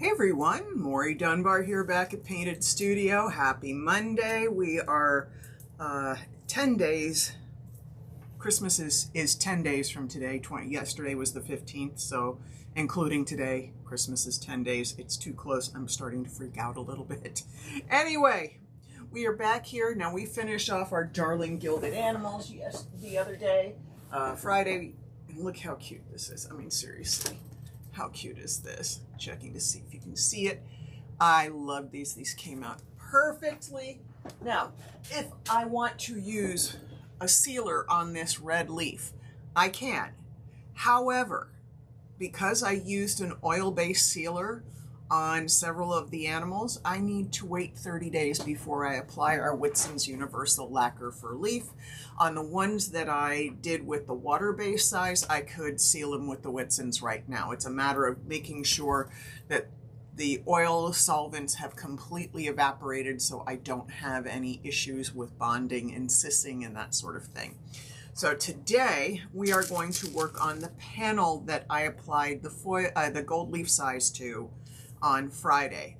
Hey everyone, Maury Dunbar here back at Painted Studio. Happy Monday. We are 10 days. Christmas is 10 days from today. Yesterday was the 15th, so including today, Christmas is 10 days. It's too close. I'm starting to freak out a little bit. Anyway, we are back here. Now we finished off our darling gilded animals the other day, Friday. And look how cute this is. I mean, seriously. How cute is this? Checking to see if you can see it. I love these. These came out perfectly. Now, if I want to use a sealer on this red leaf, I can. However, because I used an oil-based sealer on several of the animals, I need to wait 30 days before I apply our Whitson's Universal Lacquer for Leaf. On the ones that I did with the water-based size, I could seal them with the Whitson's right now. It's a matter of making sure that the oil solvents have completely evaporated so I don't have any issues with bonding and sissing and that sort of thing. So today we are going to work on the panel that I applied the gold leaf size to on Friday.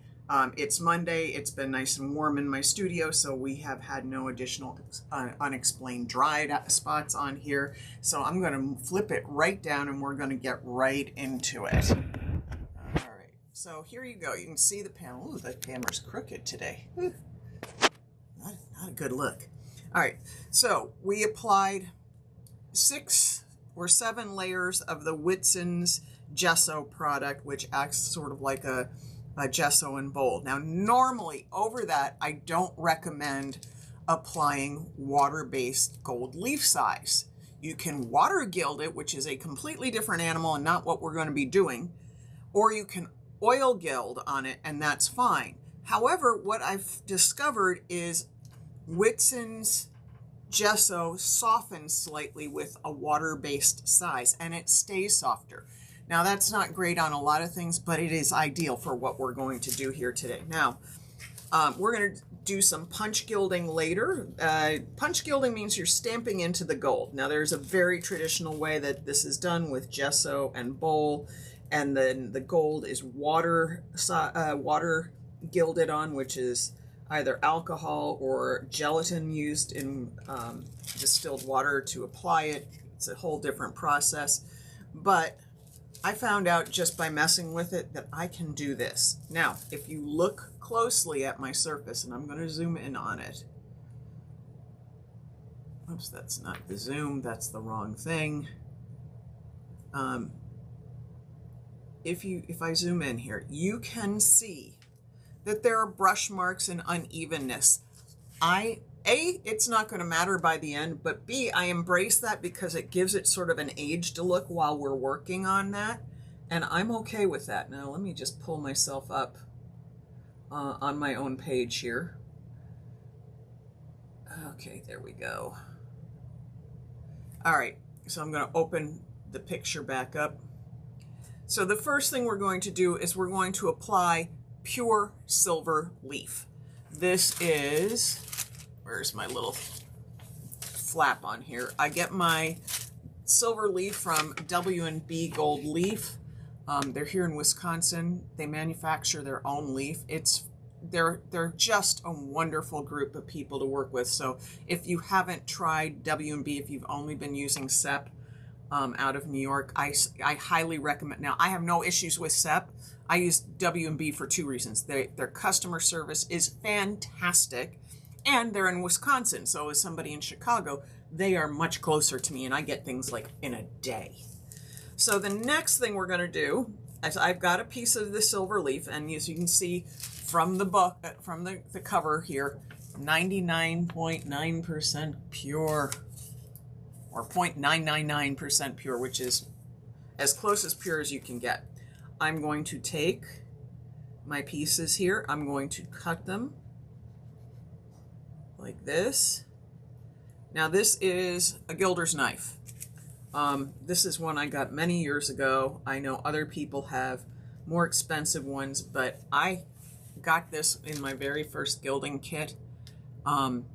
It's Monday. It's been nice and warm in my studio, so we have had no additional unexplained dried spots on here. So I'm going to flip it right down and we're going to get right into it. All right, so here you go. You can see the panel. Ooh, the camera's crooked today. Not a good look. All right, so we applied 6 or 7 layers of the Whitson's gesso product, which acts sort of like a gesso and bowl. Now, normally over that, I don't recommend applying water-based gold leaf size. You can water gild it, which is a completely different animal and not what we're going to be doing, or you can oil gild on it, and that's fine. However, what I've discovered is Whitson's gesso softens slightly with a water-based size, and it stays softer. Now, that's not great on a lot of things, but it is ideal for what we're going to do here today. Now, we're going to do some punch gilding later. Punch gilding means you're stamping into the gold. Now, there's a very traditional way that this is done with gesso and bowl, and then the gold is water gilded on, which is either alcohol or gelatin used in distilled water to apply it. It's a whole different process, but I found out just by messing with it that I can do this. Now, if you look closely at my surface, and I'm going to zoom in on it. Oops, that's not the zoom. That's the wrong thing. If I zoom in here, you can see that there are brush marks and unevenness. It's not going to matter by the end, but B, I embrace that because it gives it sort of an aged look while we're working on that, and I'm okay with that. Now, let me just pull myself up on my own page here. Okay, there we go. All right, so I'm going to open the picture back up. So the first thing we're going to do is we're going to apply pure silver leaf. This is... Where's my little flap on here? I get my silver leaf from W&B Gold Leaf. They're here in Wisconsin. They manufacture their own leaf. They're just a wonderful group of people to work with. So if you haven't tried W&B, if you've only been using SEP out of New York, I highly recommend. Now, I have no issues with SEP. I use W&B for 2 reasons. Their customer service is fantastic. And they're in Wisconsin, so as somebody in Chicago, they are much closer to me, and I get things like in a day. So the next thing we're going to do is I've got a piece of the silver leaf, and as you can see from the book, from the cover here, 99.9% pure, or 0.999% pure, which is as close as pure as you can get. I'm going to take my pieces here. I'm going to cut them like this. Now, this is a gilder's knife. This is one I got many years ago. I know other people have more expensive ones, but I got this in my very first gilding kit, and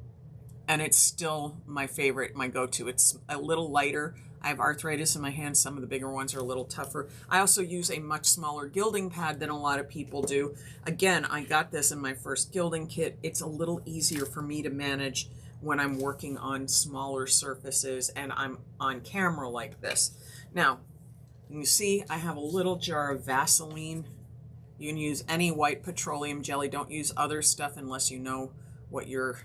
it's still my favorite, my go-to. It's a little lighter. I have arthritis in my hands. Some of the bigger ones are a little tougher. I also use a much smaller gilding pad than a lot of people do. Again, I got this in my first gilding kit. It's a little easier for me to manage when I'm working on smaller surfaces and I'm on camera like this. Now, you see I have a little jar of Vaseline. You can use any white petroleum jelly. Don't use other stuff unless you know what you're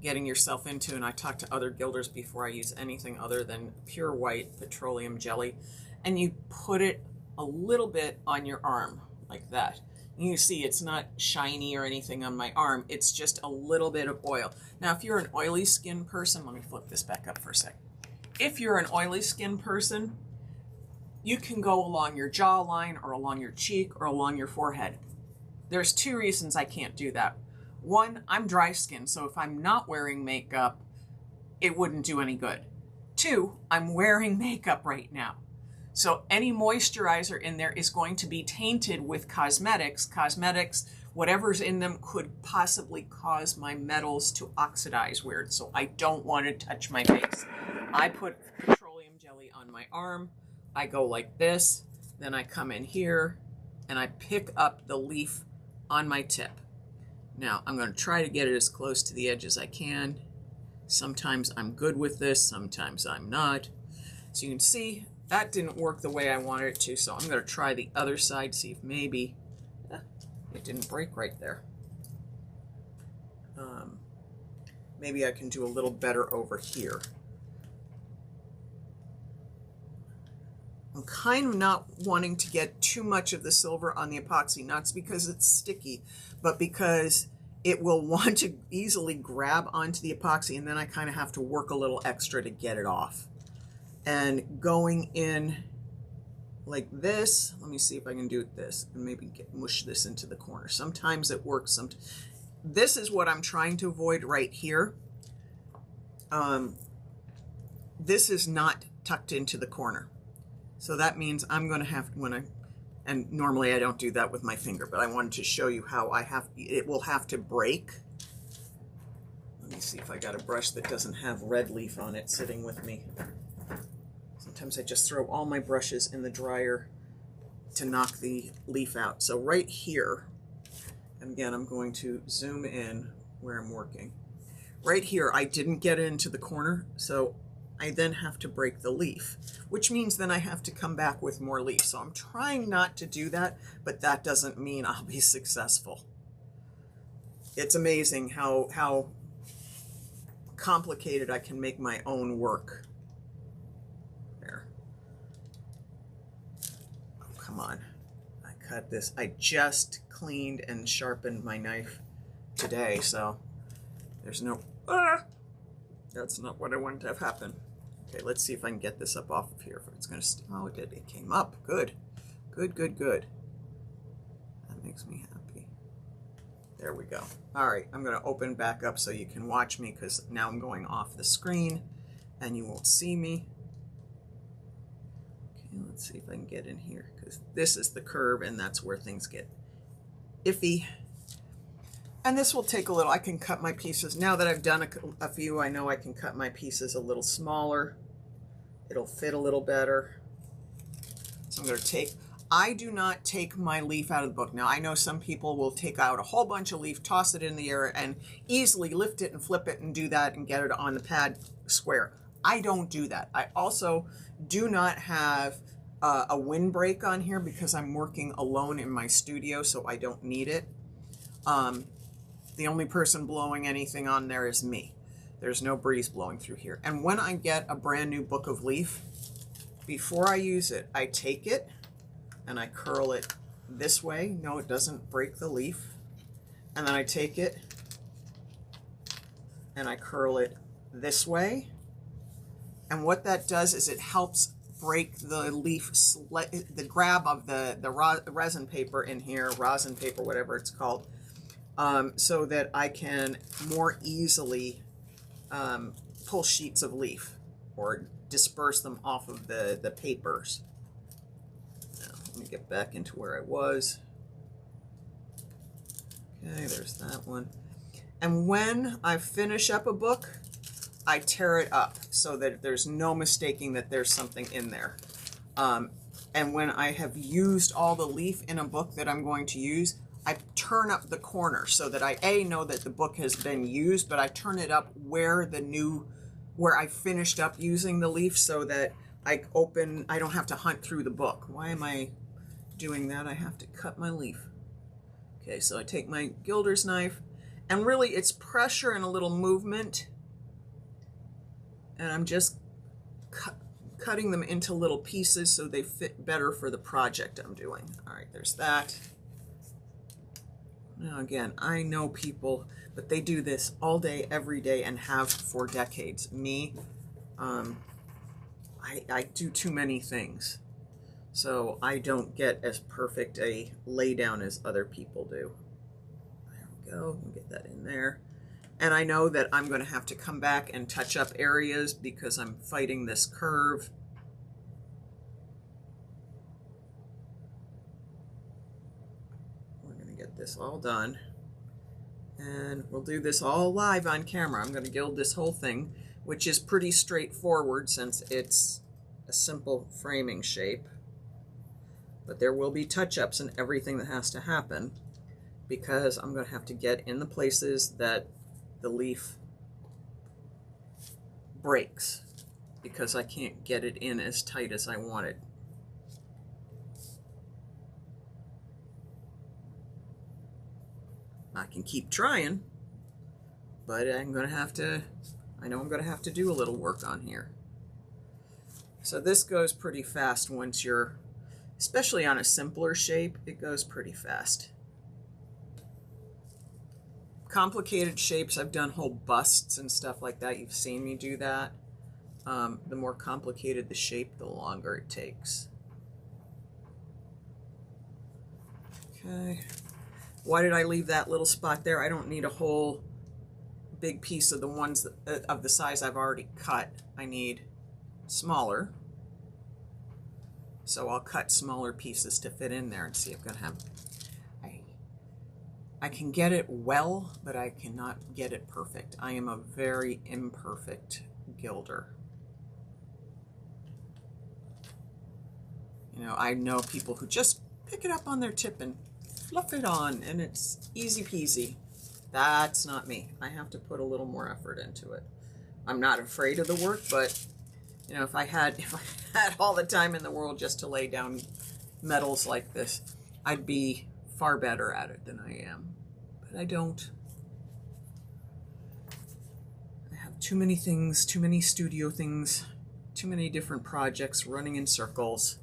getting yourself into, and I talked to other gilders before I use anything other than pure white petroleum jelly, and you put it a little bit on your arm like that. And you see it's not shiny or anything on my arm, it's just a little bit of oil. Now if you're an oily skin person, let me flip this back up for a sec. If you're an oily skin person, you can go along your jawline or along your cheek or along your forehead. There's two reasons I can't do that. One, I'm dry skin, so if I'm not wearing makeup, it wouldn't do any good. Two, I'm wearing makeup right now. So any moisturizer in there is going to be tainted with cosmetics. Cosmetics, whatever's in them could possibly cause my metals to oxidize weird, so I don't want to touch my face. I put petroleum jelly on my arm, I go like this, then I come in here, and I pick up the leaf on my tip. Now, I'm going to try to get it as close to the edge as I can. Sometimes I'm good with this, sometimes I'm not. So you can see that didn't work the way I wanted it to, so I'm going to try the other side, see if maybe it didn't break right there. Maybe I can do a little better over here. I'm kind of not wanting to get too much of the silver on the epoxy, not because it's sticky, but because it will want to easily grab onto the epoxy, and then I kind of have to work a little extra to get it off. And going in like this, let me see if I can do this and maybe mush this into the corner. Sometimes it works. This is what I'm trying to avoid right here. This is not tucked into the corner. So that means I'm going to have, and normally I don't do that with my finger, but I wanted to show you how it will have to break. Let me see if I got a brush that doesn't have red leaf on it sitting with me. Sometimes I just throw all my brushes in the dryer to knock the leaf out. So right here, and again, I'm going to zoom in where I'm working. Right here, I didn't get into the corner, so I then have to break the leaf, which means then I have to come back with more leaf. So I'm trying not to do that, but that doesn't mean I'll be successful. It's amazing how complicated I can make my own work. There. Oh, come on. I cut this. I just cleaned and sharpened my knife today, so there's no... That's not what I wanted to have happen. Okay, let's see if I can get this up off of here. If it's going to... Oh, it did. It came up. Good. Good, good, good. That makes me happy. There we go. All right, I'm going to open back up so you can watch me, because now I'm going off the screen and you won't see me. Okay, let's see if I can get in here, because this is the curve and that's where things get iffy. And this will take a little, I can cut my pieces. Now that I've done a few, I know I can cut my pieces a little smaller. It'll fit a little better. So I'm going to I do not take my leaf out of the book. Now, I know some people will take out a whole bunch of leaf, toss it in the air, and easily lift it and flip it and do that and get it on the pad square. I don't do that. I also do not have a windbreak on here because I'm working alone in my studio, so I don't need it. The only person blowing anything on there is me. There's no breeze blowing through here. And when I get a brand new book of leaf, before I use it, I take it and I curl it this way. No, it doesn't break the leaf. And then I take it and I curl it this way. And what that does is it helps break the leaf, the grab of the resin paper in here, rosin paper, whatever it's called, so that I can more easily pull sheets of leaf or disperse them off of the papers. Now, let me get back into where I was. Okay, there's that one. And when I finish up a book, I tear it up so that there's no mistaking that there's something in there. And when I have used all the leaf in a book that I'm going to use, I turn up the corner so that I know that the book has been used, but I turn it up where I finished up using the leaf so that I don't have to hunt through the book. Why am I doing that? I have to cut my leaf. Okay, so I take my gilder's knife, and really it's pressure and a little movement, and I'm just cutting them into little pieces so they fit better for the project I'm doing. All right, there's that. Now again, I know people, but they do this all day, every day, and have for decades. Me, I do too many things, so I don't get as perfect a lay down as other people do. There we go, we'll get that in there. And I know that I'm going to have to come back and touch up areas because I'm fighting this curve. We're going to get this all done. And we'll do this all live on camera. I'm going to gild this whole thing, which is pretty straightforward since it's a simple framing shape. But there will be touch-ups and everything that has to happen because I'm going to have to get in the places that the leaf breaks because I can't get it in as tight as I want it. I can keep trying, but I know I'm going to have to do a little work on here. So this goes pretty fast once you're, especially on a simpler shape, it goes pretty fast. Complicated shapes, I've done whole busts and stuff like that. You've seen me do that. The more complicated the shape, the longer it takes. Okay. Why did I leave that little spot there? I don't need a whole big piece of the ones of the size I've already cut. I need smaller. So I'll cut smaller pieces to fit in there and see if I'm gonna have, I can get it well, but I cannot get it perfect. I am a very imperfect gilder. You know, I know people who just pick it up on their tip and fluff it on and it's easy peasy. That's not me. I have to put a little more effort into it. I'm not afraid of the work, but you know, if I had all the time in the world just to lay down metals like this, I'd be far better at it than I am. But I don't. I have too many things, too many studio things, too many different projects running in circles,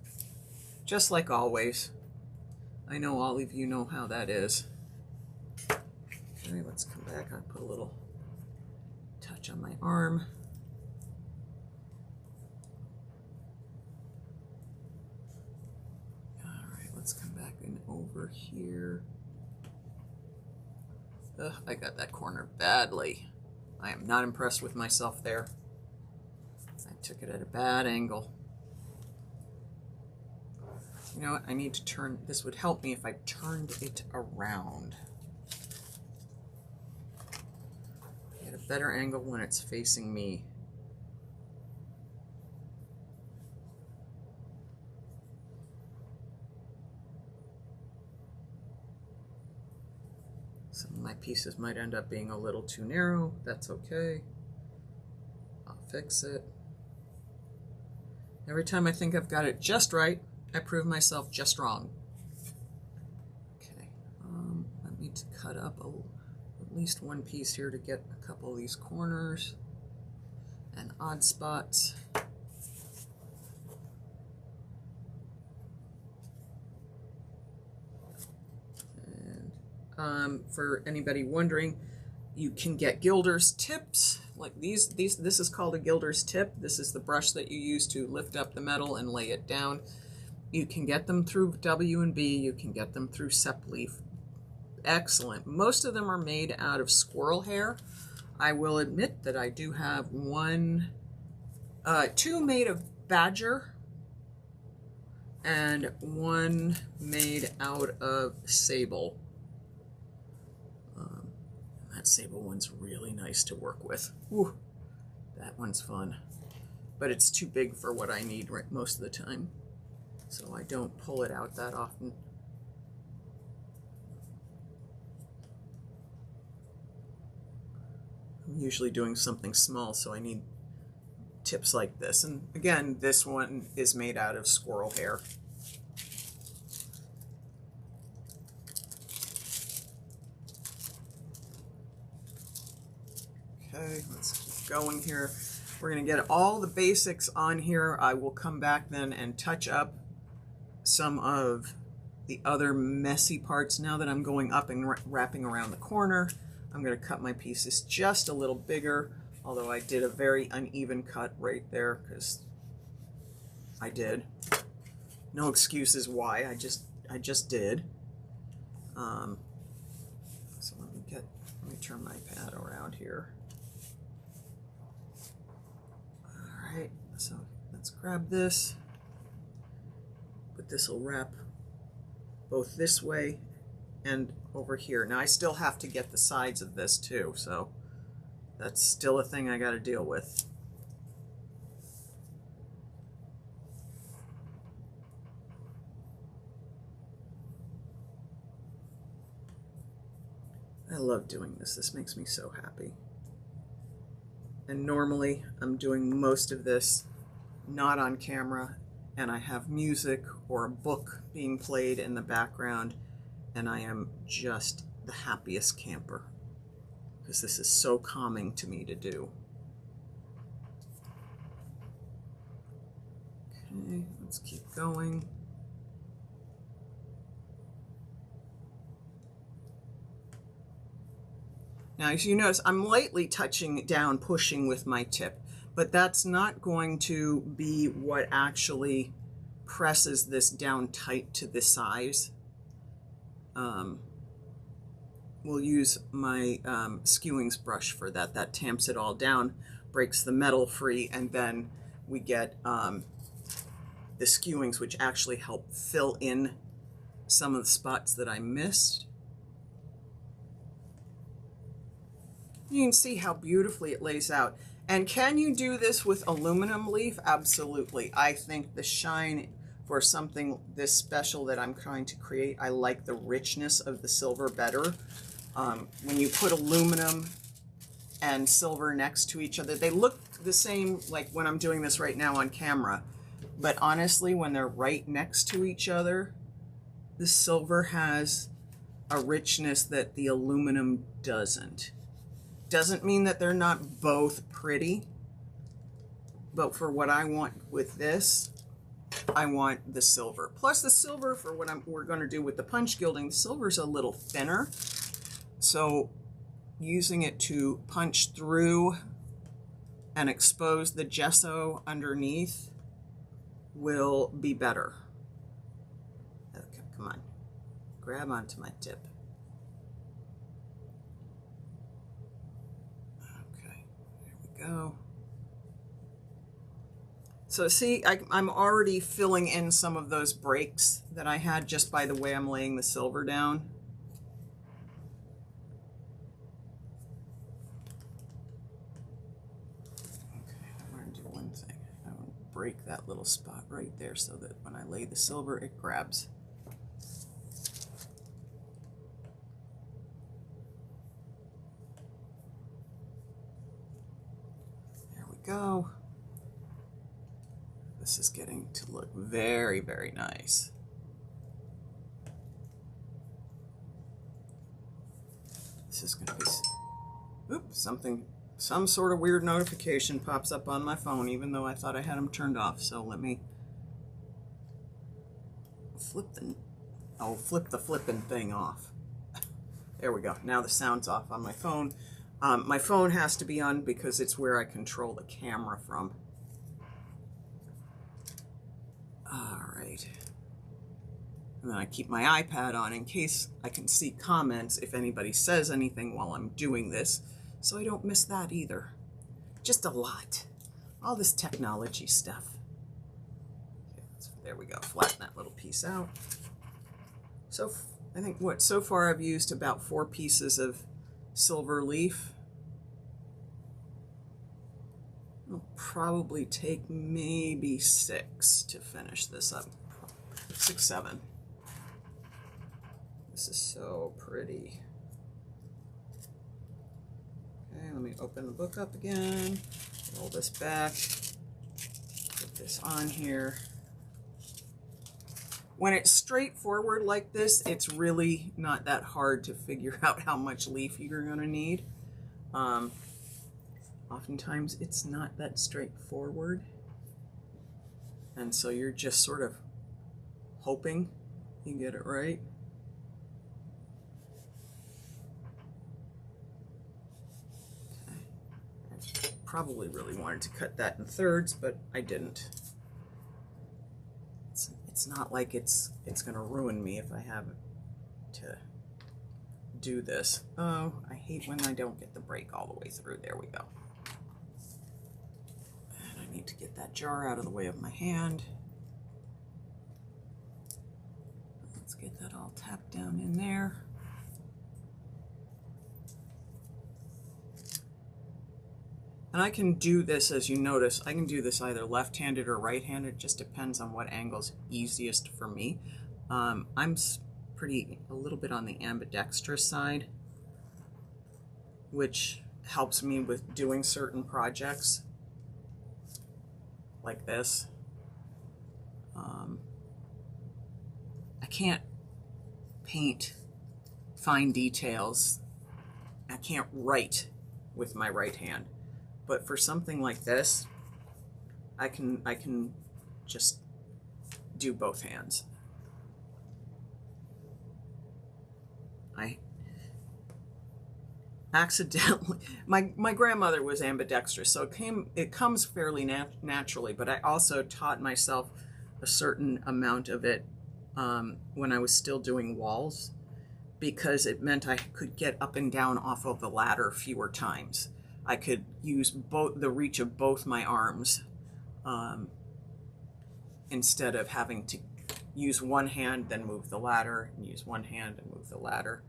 just like always. I know all of you know how that is. Okay, let's come back. I'll put a little touch on my arm. Let's come back in over here. Ugh, I got that corner badly. I am not impressed with myself there. I took it at a bad angle. You know what? I need to turn, this would help me if I turned it around. Get a better angle when it's facing me. Some of my pieces might end up being a little too narrow. That's okay. I'll fix it. Every time I think I've got it just right, I prove myself just wrong. Okay, I need to cut up at least one piece here to get a couple of these corners and odd spots. For anybody wondering, you can get gilder's tips like these. This is called a gilder's tip. This is the brush that you use to lift up the metal and lay it down. You can get them through W&B. You can get them through Sep Leaf. Excellent. Most of them are made out of squirrel hair. I will admit that I do have two made of badger and one made out of sable. That sable one's really nice to work with. Ooh. That one's fun, but it's too big for what I need most of the time, so I don't pull it out that often. I'm usually doing something small, so I need tips like this. And again, this one is made out of squirrel hair. Okay, let's keep going here. We're going to get all the basics on here. I will come back then and touch up some of the other messy parts. Now that I'm going up and wrapping around the corner, I'm going to cut my pieces just a little bigger, although I did a very uneven cut right there because I did. No excuses why, I just did. So let me turn my pad around here. All right, so let's grab this, but this will wrap both this way and over here. Now I still have to get the sides of this too, so that's still a thing I got to deal with. I love doing this. This makes me so happy. And normally I'm doing most of this not on camera, and I have music or a book being played in the background, and I am just the happiest camper because this is so calming to me to do. Okay, let's keep going. Now, as you notice, I'm lightly touching down, pushing with my tip, but that's not going to be what actually presses this down tight to the size. We'll use my skewings brush for that. That tamps it all down, breaks the metal free, and then we get the skewings, which actually help fill in some of the spots that I missed. You can see how beautifully it lays out. And can you do this with aluminum leaf? Absolutely. I think the shine for something this special that I'm trying to create, I like the richness of the silver better. When you put aluminum and silver next to each other, they look the same like when I'm doing this right now on camera. But honestly, when they're right next to each other, the silver has a richness that the aluminum doesn't. Doesn't mean that they're not both pretty, but for what I want with this, I want the silver. Plus the silver for what we're going to do with the punch gilding, the silver's a little thinner, so using it to punch through and expose the gesso underneath will be better. Okay, come on, grab onto my tip. Go. So see, I'm already filling in some of those breaks that I had just by the way I'm laying the silver down. Okay, I want to do one thing. I want to break that little spot right there so that when I lay the silver, it grabs. Go. This is getting to look very, very nice. This is going to be, oops, some sort of weird notification pops up on my phone, even though I thought I had them turned off. So let me flip the flipping thing off. There we go. Now the sound's off on my phone. My phone has to be on because it's where I control the camera from. All right. And then I keep my iPad on in case I can see comments if anybody says anything while I'm doing this, so I don't miss that either. Just a lot. All this technology stuff. Okay, there we go. Flatten that little piece out. So I think so far I've used about 4 pieces of silver leaf. It'll probably take maybe 6 to finish this up. 6, 7. This is so pretty. Okay, let me open the book up again, roll this back, put this on here. When it's straightforward like this, it's really not that hard to figure out how much leaf you're going to need. Oftentimes it's not that straightforward, and so you're just sort of hoping you get it right. Okay. I probably really wanted to cut that in thirds, but I didn't. It's not like it's going to ruin me if I have to do this. Oh, I hate when I don't get the break all the way through. There we go. And I need to get that jar out of the way of my hand. Let's get that all tapped down in there. And I can do this, as you notice, I can do this either left-handed or right-handed. It just depends on what angle's easiest for me. I'm a little bit on the ambidextrous side, which helps me with doing certain projects like this. I can't paint fine details. I can't write with my right hand. But for something like this, I can just do both hands. I accidentally, my grandmother was ambidextrous, so it comes fairly naturally, but I also taught myself a certain amount of it when I was still doing walls, because it meant I could get up and down off of the ladder fewer times. I could use the reach of both my arms instead of having to use one hand, then move the ladder, and use one hand and move the ladder.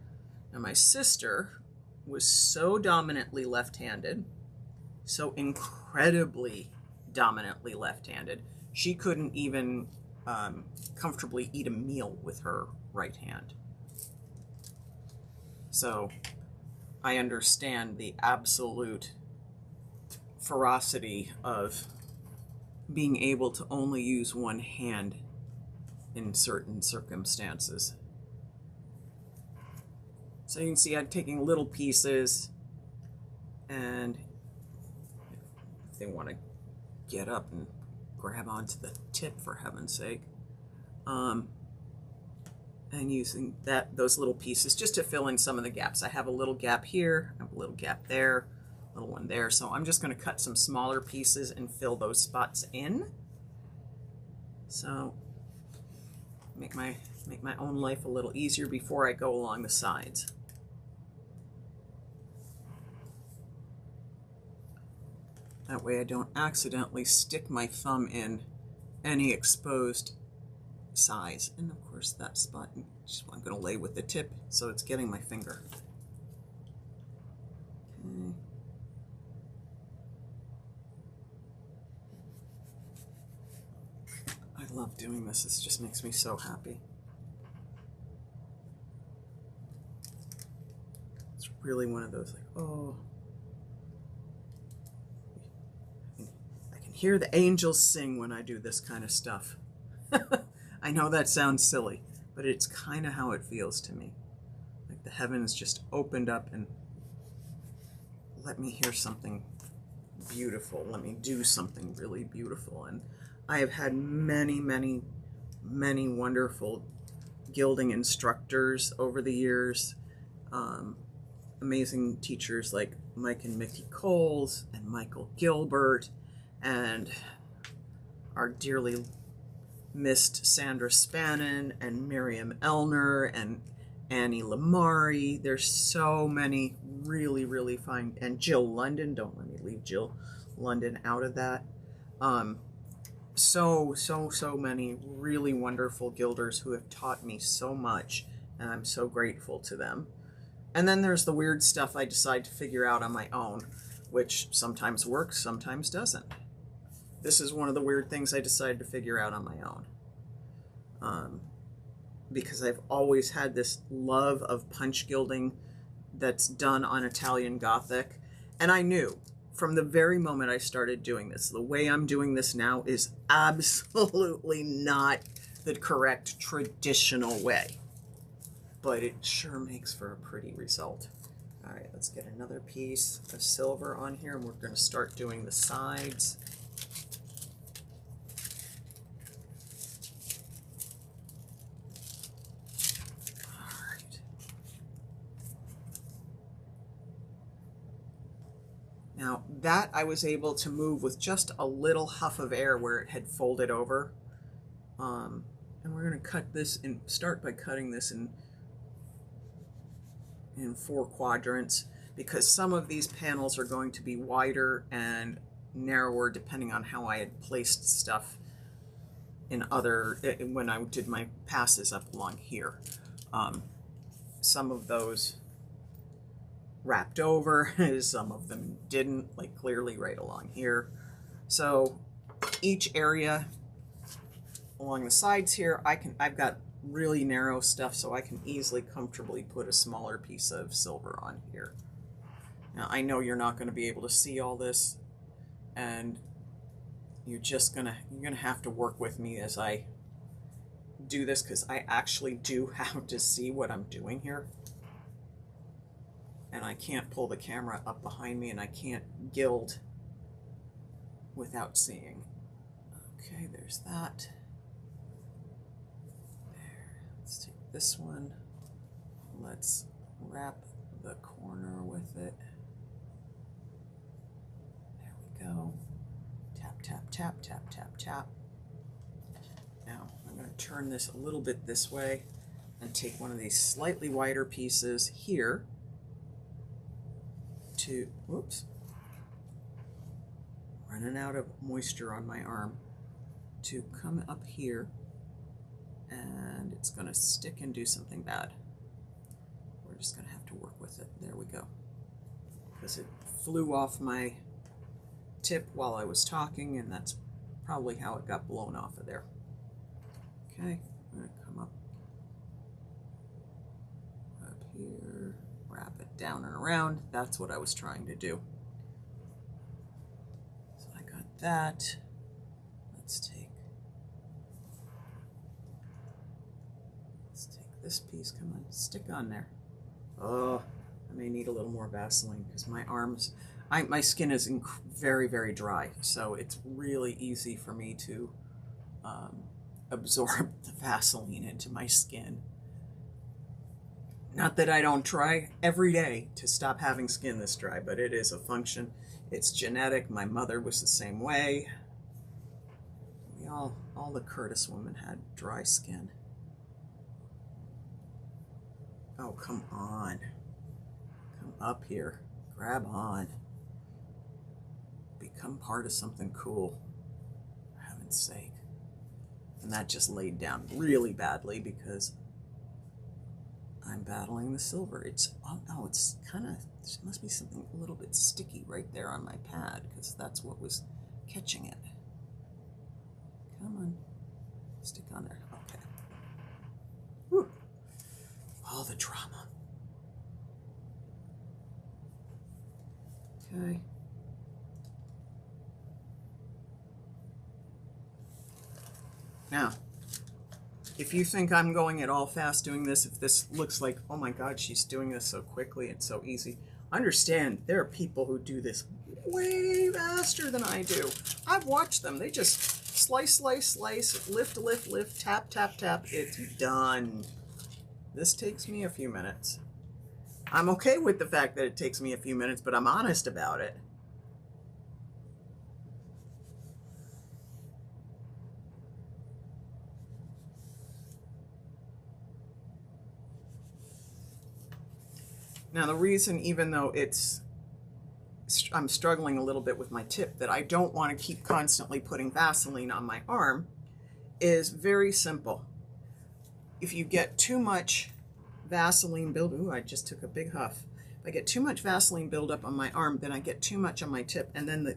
Now my sister was so dominantly left-handed, so incredibly dominantly left-handed, she couldn't even comfortably eat a meal with her right hand. So I understand the absolute ferocity of being able to only use one hand in certain circumstances. So you can see I'm taking little pieces, and if they want to get up and grab onto the tip, for heaven's sake, and using those little pieces just to fill in some of the gaps. I have a little gap here, I have a little gap there, a little one there, so I'm just going to cut some smaller pieces and fill those spots in. So make my own life a little easier before I go along the sides. That way I don't accidentally stick my thumb in any exposed size. And of course that spot, I'm going to lay with the tip so it's getting my finger. Okay. I love doing this. This just makes me so happy. It's really one of those, like, oh, I can hear the angels sing when I do this kind of stuff. I know that sounds silly, but it's kind of how it feels to me. Like the heavens just opened up and let me hear something beautiful. Let me do something really beautiful. And I have had many, many, many wonderful gilding instructors over the years. Amazing teachers like Mike and Mickey Coles and Michael Gilbert, and our dearly missed Sandra Spannon and Miriam Elner and Annie Lamari. There's so many really, really fine, and Jill London. Don't let me leave Jill London out of that. So many really wonderful gilders who have taught me so much, and I'm so grateful to them. And then there's the weird stuff I decide to figure out on my own, which sometimes works, sometimes doesn't. This is one of the weird things I decided to figure out on my own. Because I've always had this love of punch gilding that's done on Italian Gothic. And I knew from the very moment I started doing this, the way I'm doing this now is absolutely not the correct traditional way. But it sure makes for a pretty result. All right, let's get another piece of silver on here, and we're going to start doing the sides. All right. Now, that I was able to move with just a little huff of air where it had folded over. And we're going to cut this and start by cutting this in 4 quadrants, because some of these panels are going to be wider and narrower depending on how I had placed stuff in when I did my passes up along here. Some of those wrapped over, some of them didn't, like clearly right along here. So each area along the sides here, I've got really narrow stuff, so I can easily, comfortably put a smaller piece of silver on here. Now, I know you're not going to be able to see all this, and you're gonna have to work with me as I do this, because I actually do have to see what I'm doing here. And I can't pull the camera up behind me, and I can't gild without seeing. Okay, there's that. Let's take this one. Let's wrap the corner with it. There we go. Tap, tap, tap, tap, tap, tap. Now, I'm going to turn this a little bit this way and take one of these slightly wider pieces here to, whoops, running out of moisture on my arm, to come up here. And it's going to stick and do something bad. We're just going to have to work with it. There we go. Because it flew off my tip while I was talking, and that's probably how it got blown off of there. Okay, I'm going to come up here, wrap it down and around. That's what I was trying to do. So I got that. Let's take this piece, come on, stick on there. Oh, I may need a little more Vaseline, because my arms, my skin is very, very dry, so it's really easy for me to absorb the Vaseline into my skin. Not that I don't try every day to stop having skin this dry, but it is a function. It's genetic. My mother was the same way. All the Curtis women had dry skin. Oh, come on. Come up here. Grab on. Become part of something cool. For heaven's sake. And that just laid down really badly because I'm battling the silver. It's, oh no, it's kind of, there must be something a little bit sticky right there on my pad, because that's what was catching it. Come on. Stick on there. Okay. Whew. All the drama. Okay. Now, if you think I'm going at all fast doing this, if this looks like, oh my God, she's doing this so quickly and so easy, understand there are people who do this way faster than I do. I've watched them. They just slice, slice, slice, lift, lift, lift, tap, tap, tap. It's done. This takes me a few minutes. I'm okay with the fact that it takes me a few minutes, but I'm honest about it. Now the reason, even though I'm struggling a little bit with my tip, that I don't want to keep constantly putting Vaseline on my arm, is very simple. If you get too much Vaseline build, ooh, I just took a big huff. If I get too much Vaseline buildup on my arm, then I get too much on my tip, and then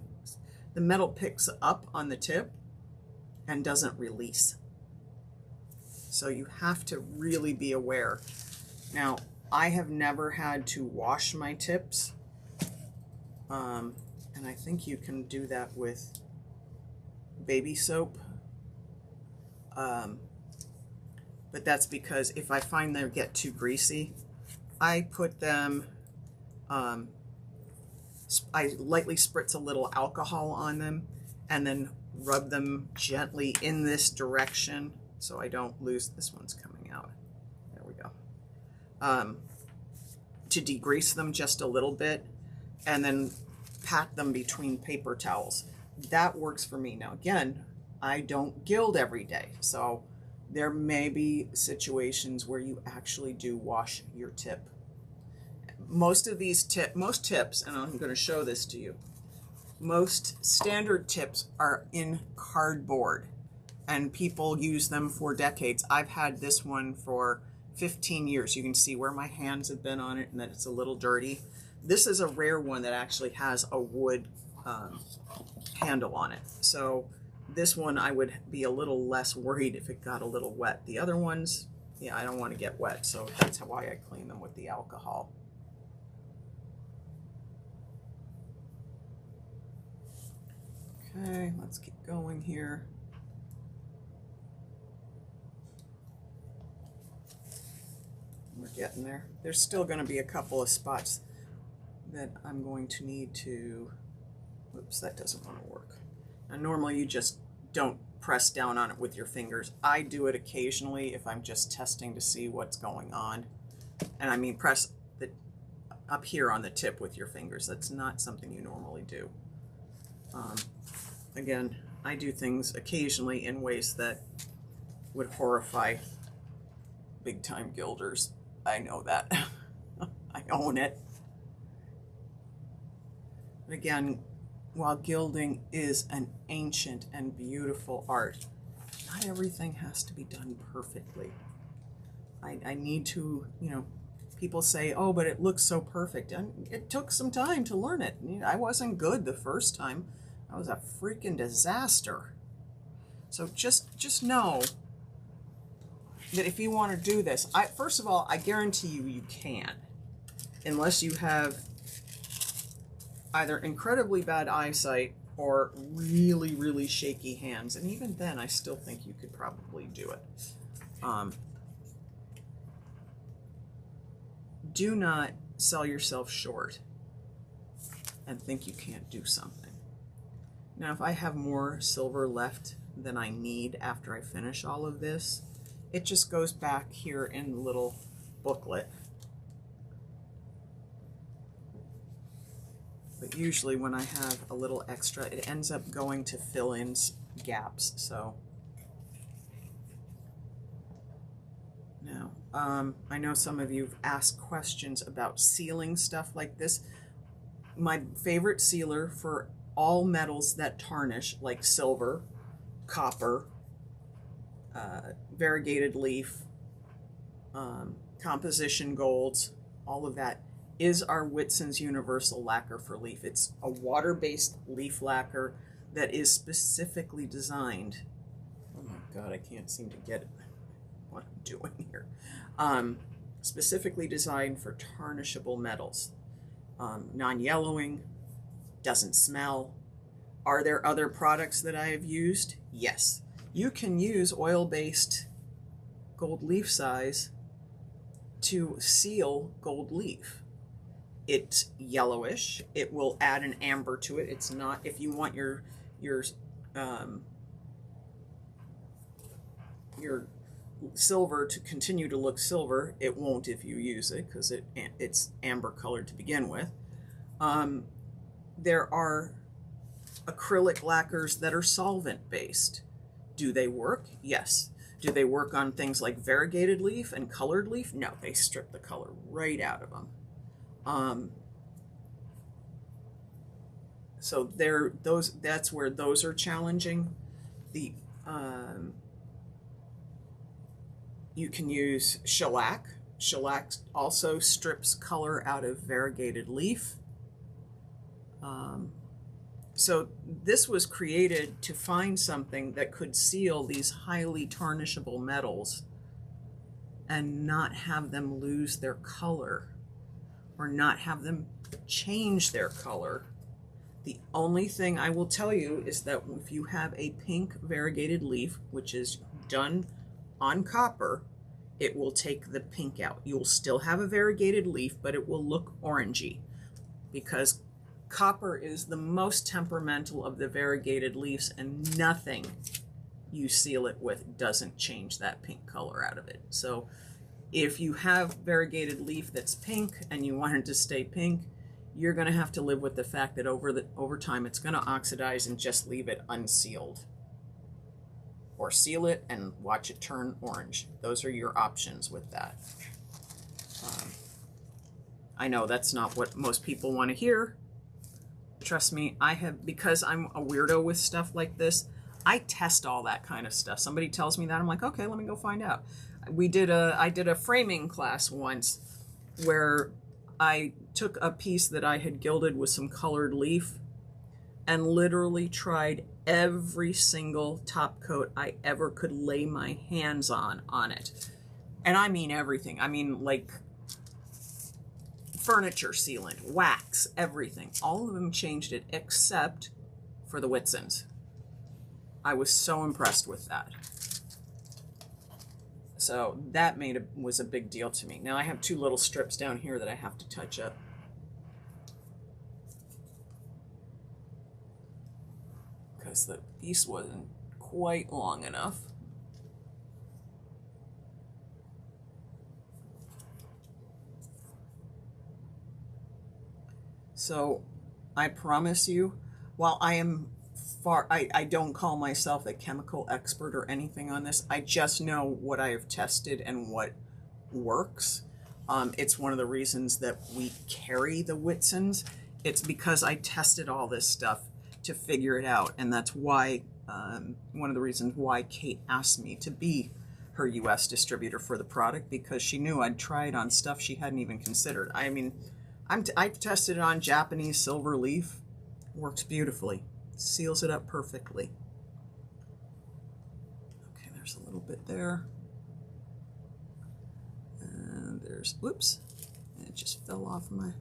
the metal picks up on the tip and doesn't release. So you have to really be aware. Now, I have never had to wash my tips, and I think you can do that with baby soap. But that's because if I find they get too greasy, I put them, I lightly spritz a little alcohol on them and then rub them gently in this direction so I don't lose. This one's coming out. There we go. To degrease them just a little bit and then pat them between paper towels. That works for me. Now again, I don't gild every day, so there may be situations where you actually do wash your tip. Most tips, and I'm going to show this to you, most standard tips are in cardboard, and people use them for decades. I've had this one for 15 years. You can see where my hands have been on it and that it's a little dirty. This is a rare one that actually has a wood handle on it. So this one I would be a little less worried if it got a little wet. The other ones, yeah, I don't want to get wet, so that's why I clean them with the alcohol. Okay, let's keep going here. We're getting there. There's still going to be a couple of spots that I'm going to need to, oops, that doesn't want to work. And normally you just don't press down on it with your fingers. I do it occasionally if I'm just testing to see what's going on. And I mean press the up here on the tip with your fingers. That's not something you normally do. Again, I do things occasionally in ways that would horrify big time gilders. I know that. I own it. But again, while gilding is an ancient and beautiful art, not everything has to be done perfectly. I need to, you know, people say, oh, but it looks so perfect. And it took some time to learn it. I wasn't good the first time. I was a freaking disaster. So just know that if you want to do this, first of all, I guarantee you can, unless you have either incredibly bad eyesight or really, really shaky hands. And even then, I still think you could probably do it. Do not sell yourself short and think you can't do something. Now, if I have more silver left than I need after I finish all of this, it just goes back here in the little booklet. But usually when I have a little extra, it ends up going to fill in gaps. So now, I know some of you have asked questions about sealing stuff like this. My favorite sealer for all metals that tarnish, like silver, copper, variegated leaf, composition golds, all of that, is our Whitson's Universal Lacquer for Leaf. It's a water-based leaf lacquer that is specifically designed, oh my God, I can't seem to get it, what I'm doing here, specifically designed for tarnishable metals. Non-yellowing, doesn't smell. Are there other products that I have used? Yes. You can use oil-based gold leaf size to seal gold leaf. It's yellowish. It will add an amber to it. It's not, if you want your silver to continue to look silver, it won't if you use it because it's amber colored to begin with. There are acrylic lacquers that are solvent based. Do they work? Yes. Do they work on things like variegated leaf and colored leaf? No, they strip the color right out of them. So that's where those are challenging. You can use shellac Shellac also strips color out of variegated leaf. So this was created to find something that could seal these highly tarnishable metals and not have them lose their color or not have them change their color. The only thing I will tell you is that if you have a pink variegated leaf, which is done on copper, it will take the pink out. You will still have a variegated leaf, but it will look orangey because copper is the most temperamental of the variegated leaves, and nothing you seal it with doesn't change that pink color out of it. So if you have variegated leaf that's pink and you want it to stay pink, you're going to have to live with the fact that over time it's going to oxidize, and just leave it unsealed. Or seal it and watch it turn orange. Those are your options with that. I know that's not what most people want to hear. Trust me, because I'm a weirdo with stuff like this, I test all that kind of stuff. Somebody tells me that, I'm like, okay, let me go find out. I did a framing class once where I took a piece that I had gilded with some colored leaf and literally tried every single top coat I ever could lay my hands on it. And I mean everything. I mean, like, furniture sealant, wax, everything. All of them changed it except for the Whitsons. I was so impressed with that. So that was a big deal to me. Now I have 2 little strips down here that I have to touch up. Because the piece wasn't quite long enough. So I promise you, while I am I don't call myself a chemical expert or anything on this, I just know what I have tested and what works. It's one of the reasons that we carry the Whitsons. It's because I tested all this stuff to figure it out, and that's why one of the reasons why Kate asked me to be her US distributor for the product, because she knew I'd try it on stuff she hadn't even considered. I mean, I've tested it on Japanese silver leaf. Works beautifully. Seals it up perfectly. Okay, there's a little bit there. And there's, whoops, it just fell off my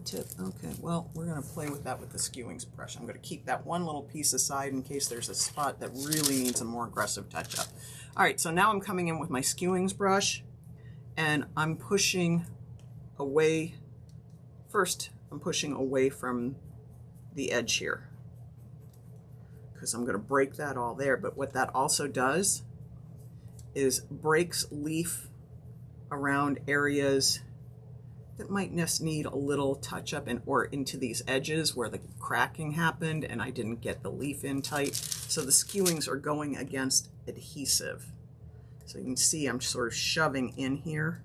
tip. Okay, well, we're going to play with that with the skewings brush. I'm going to keep that one little piece aside in case there's a spot that really needs a more aggressive touch up. All right, so now I'm coming in with my skewings brush, and I'm pushing away. First, I'm pushing away from the edge here, because I'm going to break that all there. But what that also does is breaks leaf around areas that might just need a little touch up or into these edges where the cracking happened and I didn't get the leaf in tight. So the skewings are going against adhesive. So you can see I'm sort of shoving in here,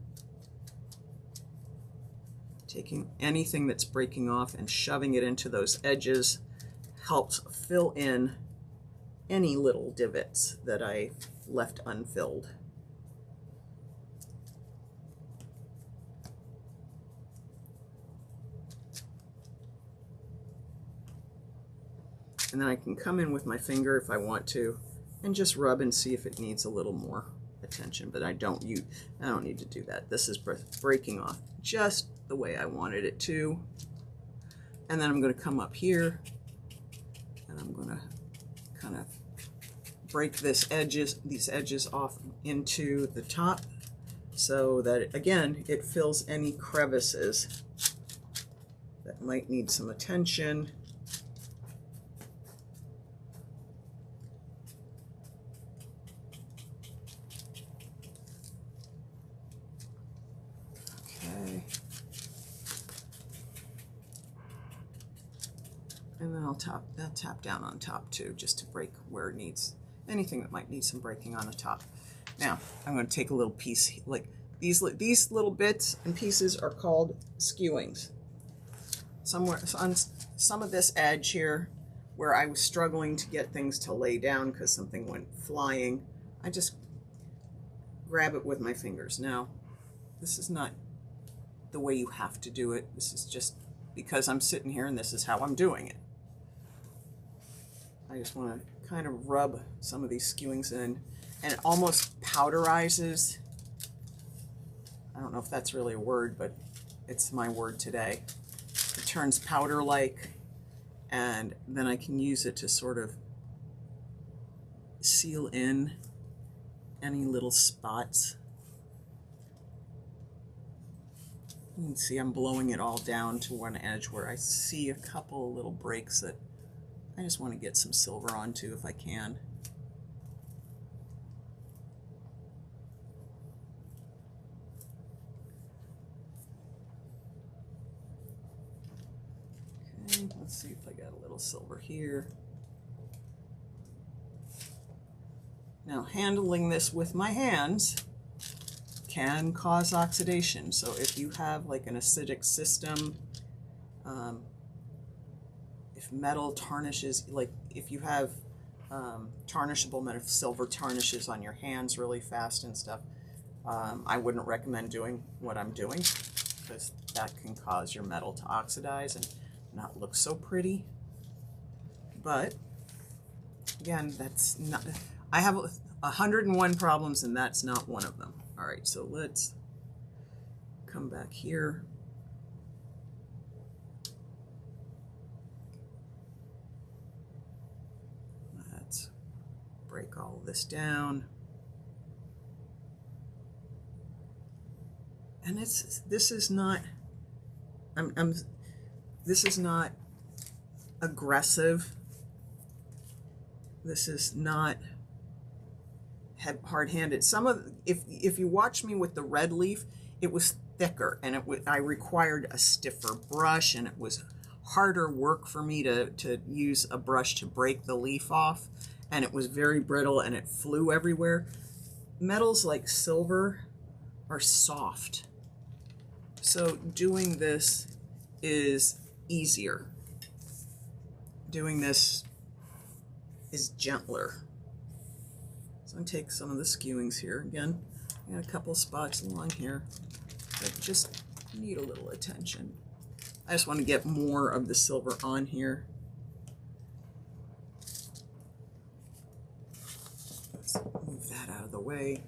taking anything that's breaking off and shoving it into those edges. Helps fill in any little divots that I left unfilled. And then I can come in with my finger if I want to and just rub and see if it needs a little more attention, but I don't need to do that. This is breaking off just the way I wanted it to. And then I'm going to come up here and I'm going to kind of break these edges off into the top so that, again, it fills any crevices that might need some attention. And then I'll tap down on top too, just to break where it needs, anything that might need some breaking on the top. Now, I'm going to take a little piece, like these little bits and pieces are called skewings. Somewhere on some of this edge here, where I was struggling to get things to lay down because something went flying, I just grab it with my fingers. Now, this is not the way you have to do it. This is just because I'm sitting here and this is how I'm doing it. I just want to kind of rub some of these skewings in, and it almost powderizes. I don't know if that's really a word, but it's my word today. It turns powder-like, and then I can use it to sort of seal in any little spots. You can see I'm blowing it all down to one edge where I see a couple of little breaks that I just want to get some silver onto if I can. Okay, let's see if I got a little silver here. Now, handling this with my hands can cause oxidation. So if you have like an acidic system, if metal tarnishes, like if you have tarnishable metal, silver tarnishes on your hands really fast and stuff, I wouldn't recommend doing what I'm doing, because that can cause your metal to oxidize and not look so pretty. But again, that's not, I have 101 problems and that's not one of them. All right, so let's come back here. Let's break all of this down. And this is not aggressive. This is not hard-handed. Some of, if you watch me with the red leaf, it was thicker, and I required a stiffer brush, and it was harder work for me to use a brush to break the leaf off, and it was very brittle and it flew everywhere. Metals like silver are soft, so doing this is easier. Doing this is gentler. So I'm going to take some of the skewings here. Again, I got a couple spots along here that just need a little attention. I just want to get more of the silver on here. Let's move that out of the way.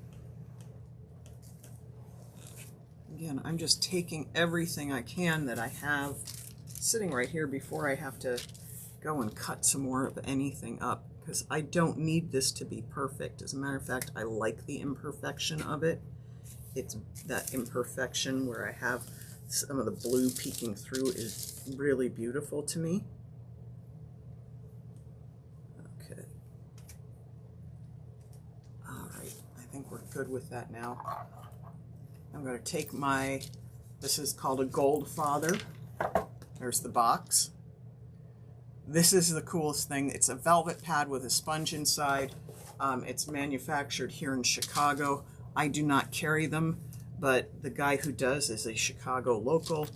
Again, I'm just taking everything I can that I have sitting right here before I have to go and cut some more of anything up, because I don't need this to be perfect. As a matter of fact, I like the imperfection of it. It's that imperfection where I have some of the blue peeking through is really beautiful to me. Okay. All right, I think we're good with that now. I'm going to take this is called a Gold Father. There's the box. This is the coolest thing. It's a velvet pad with a sponge inside. It's manufactured here in Chicago. I do not carry them, but the guy who does is a Chicago local,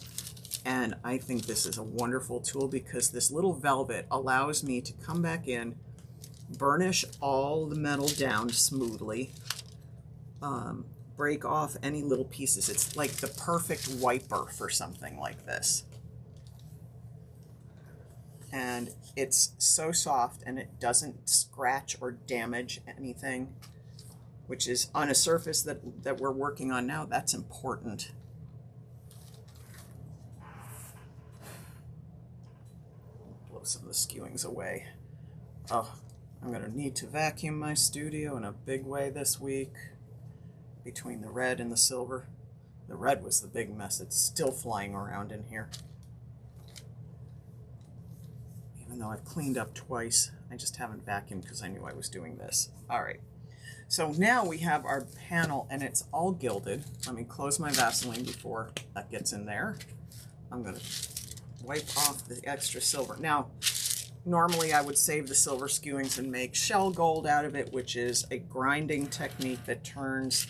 and I think this is a wonderful tool because this little velvet allows me to come back in, burnish all the metal down smoothly, break off any little pieces. It's like the perfect wiper for something like this. And it's so soft and it doesn't scratch or damage anything, which is on a surface that we're working on now. That's important. Blow some of the skewings away. Oh, I'm going to need to vacuum my studio in a big way this week between the red and the silver. The red was the big mess. It's still flying around in here. Even though I've cleaned up twice, I just haven't vacuumed because I knew I was doing this. All right, so now we have our panel and it's all gilded. Let me close my Vaseline before that gets in there. I'm gonna wipe off the extra silver. Now, normally I would save the silver skewings and make shell gold out of it, which is a grinding technique that turns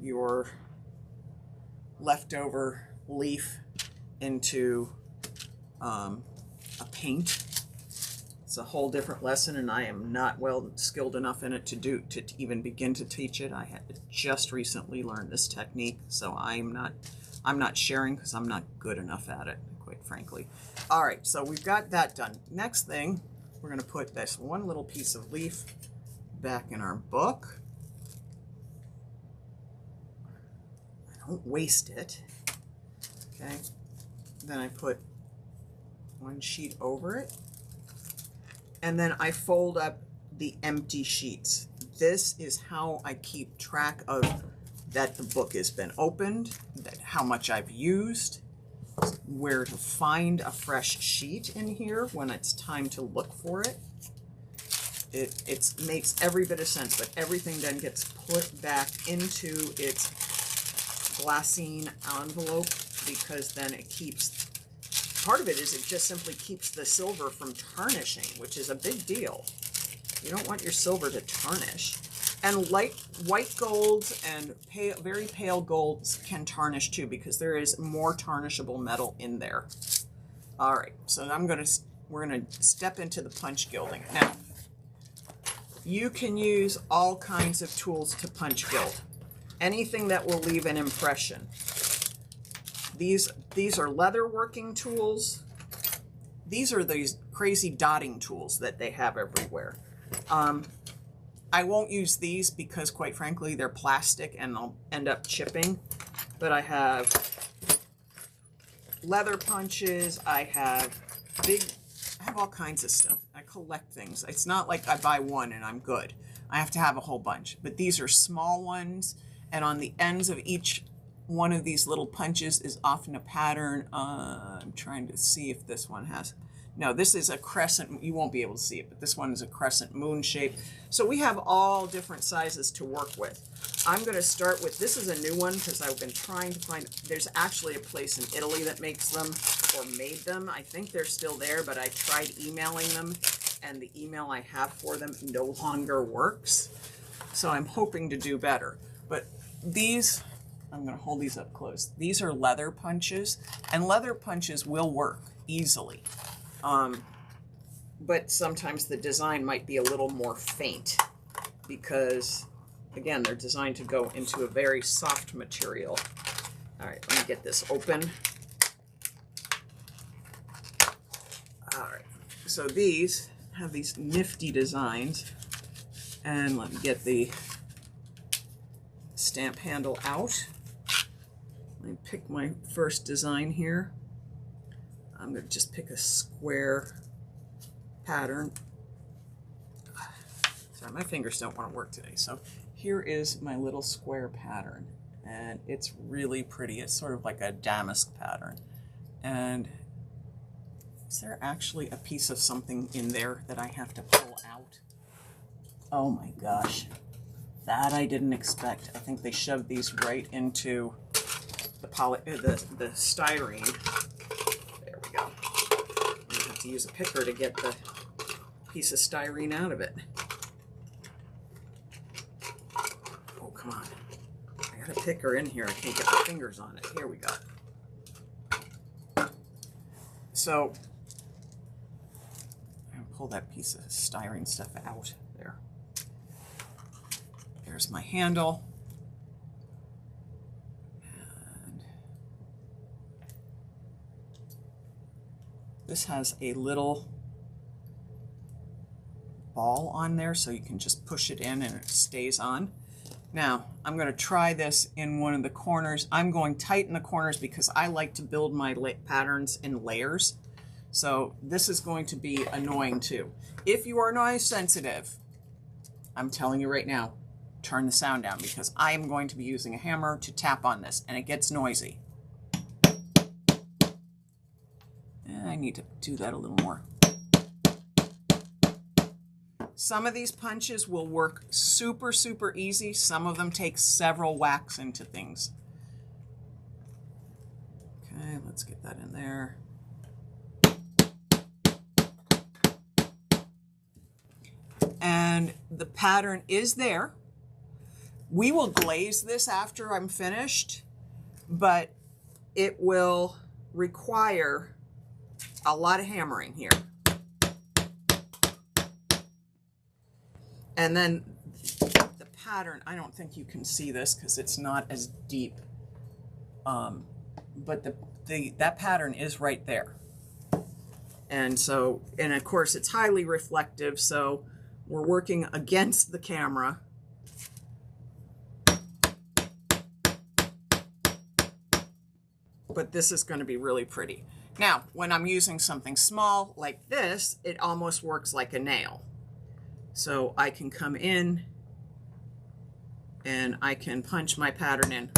your leftover leaf into a paint. It's a whole different lesson, and I am not well skilled enough in it to even begin to teach it. I had just recently learned this technique, so I'm not sharing because I'm not good enough at it, quite frankly. All right, so we've got that done. Next thing, we're going to put this one little piece of leaf back in our book. I don't waste it. Okay, then I put one sheet over it, and then I fold up the empty sheets. This is how I keep track of that the book has been opened, that how much I've used, where to find a fresh sheet in here when it's time to look for it. It makes every bit of sense, but everything then gets put back into its glassine envelope, because then it keeps, part of it is it just simply keeps the silver from tarnishing, which is a big deal. You don't want your silver to tarnish. And light white golds and very pale golds can tarnish too, because there is more tarnishable metal in there. All right, so we're gonna step into the punch gilding. Now, you can use all kinds of tools to punch gild. Anything that will leave an impression. These are leather working tools. These are these crazy dotting tools that they have everywhere. I won't use these because, quite frankly, they're plastic and they'll end up chipping. But I have leather punches. I have all kinds of stuff. I collect things. It's not like I buy one and I'm good. I have to have a whole bunch. But these are small ones, and on the ends of each one of these little punches is often a pattern. I'm trying to see if this one has. No, this is a crescent. You won't be able to see it, but this one is a crescent moon shape. So we have all different sizes to work with. I'm going to start with, this is a new one because I've been trying to find, there's actually a place in Italy that makes them or made them. I think they're still there, but I tried emailing them and the email I have for them no longer works. So I'm hoping to do better. But these, I'm going to hold these up close. These are leather punches, and leather punches will work easily. But sometimes the design might be a little more faint because, again, they're designed to go into a very soft material. All right, let me get this open. All right, so these have these nifty designs, and let me get the stamp handle out. Let me pick my first design here. I'm going to just pick a square pattern. Sorry, my fingers don't want to work today. So here is my little square pattern, and it's really pretty. It's sort of like a damask pattern. And is there actually a piece of something in there that I have to pull out? Oh my gosh, that I didn't expect. I think they shoved these right into the styrene. There we go. I have to use a picker to get the piece of styrene out of it. Oh, come on. I got a picker in here. I can't get my fingers on it. Here we go. So, I'm going to pull that piece of styrene stuff out there. There's my handle. And this has a little ball on there, so you can just push it in and it stays on. Now, I'm going to try this in one of the corners. I'm going tight in the corners because I like to build my patterns in layers. So this is going to be annoying too. If you are noise sensitive, I'm telling you right now, turn the sound down because I am going to be using a hammer to tap on this and it gets noisy. I need to do that a little more. Some of these punches will work super, super easy. Some of them take several whacks into things. Okay, let's get that in there. And the pattern is there. We will glaze this after I'm finished, but it will require a lot of hammering here. And then the pattern, I don't think you can see this because it's not as deep, but that pattern is right there. And so, and of course it's highly reflective, so we're working against the camera. But this is going to be really pretty. Now, when I'm using something small like this, it almost works like a nail. So I can come in and I can punch my pattern in,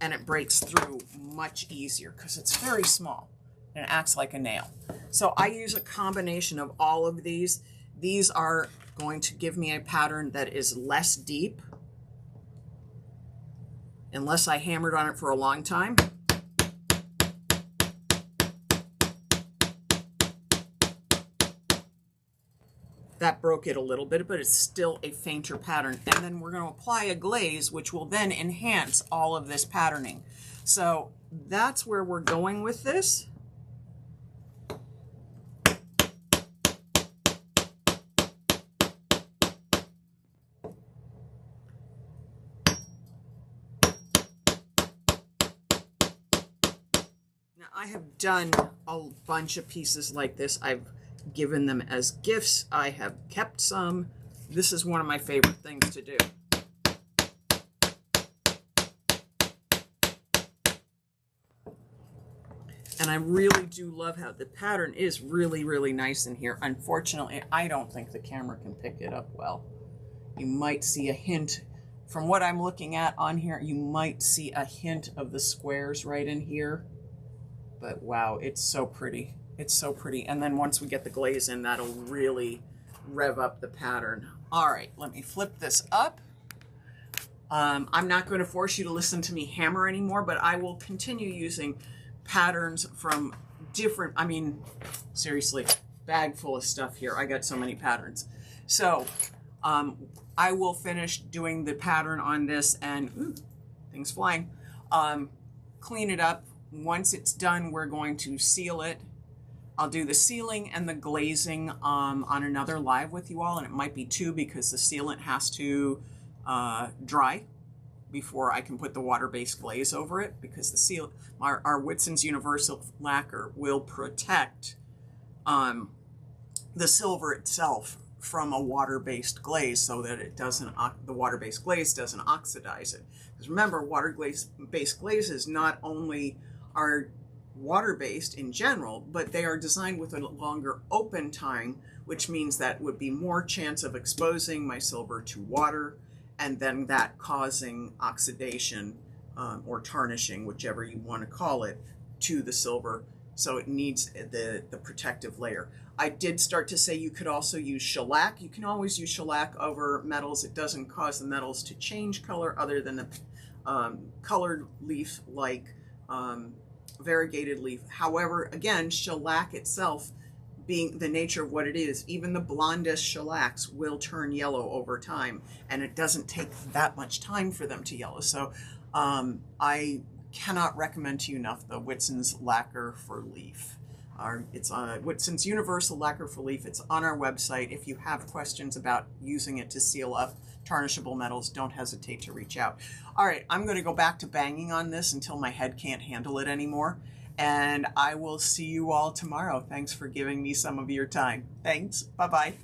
and it breaks through much easier because it's very small and it acts like a nail. So I use a combination of all of these. These are going to give me a pattern that is less deep, unless I hammered on it for a long time. That broke it a little bit, but it's still a fainter pattern. And then we're going to apply a glaze, which will then enhance all of this patterning. So that's where we're going with this. Now, I have done a bunch of pieces like this. I've given them as gifts. I have kept some. This is one of my favorite things to do. And I really do love how the pattern is really, really nice in here. Unfortunately, I don't think the camera can pick it up well. You might see a hint from what I'm looking at on here. You might see a hint of the squares right in here. But wow, it's so pretty. It's so pretty. And then once we get the glaze in, that'll really rev up the pattern. All right, let me flip this up. I'm not going to force you to listen to me hammer anymore, but I will continue using patterns from different, I mean, seriously, bag full of stuff here. I got so many patterns. So I will finish doing the pattern on this and, ooh, things flying, clean it up. Once it's done, we're going to seal it. I'll do the sealing and the glazing on another live with you all, and it might be two because the sealant has to dry before I can put the water-based glaze over it, because the our Whitson's Universal Lacquer will protect the silver itself from a water-based glaze so that it doesn't, the water-based glaze doesn't oxidize it. Because remember, water-based glazes not only are water-based in general, but they are designed with a longer open time, which means that would be more chance of exposing my silver to water, and then that causing oxidation or tarnishing, whichever you want to call it, to the silver. So it needs the protective layer. I did start to say you could also use shellac. You can always use shellac over metals. It doesn't cause the metals to change color other than the colored leaf, like variegated leaf. However, again, shellac itself, being the nature of what it is, even the blondest shellacs will turn yellow over time, and it doesn't take that much time for them to yellow. So I cannot recommend to you enough the Whitson's Lacquer for Leaf. It's on Whitson's Universal Lacquer for Leaf. It's on our website. If you have questions about using it to seal up tarnishable metals, don't hesitate to reach out. All right, I'm going to go back to banging on this until my head can't handle it anymore. And I will see you all tomorrow. Thanks for giving me some of your time. Thanks. Bye-bye.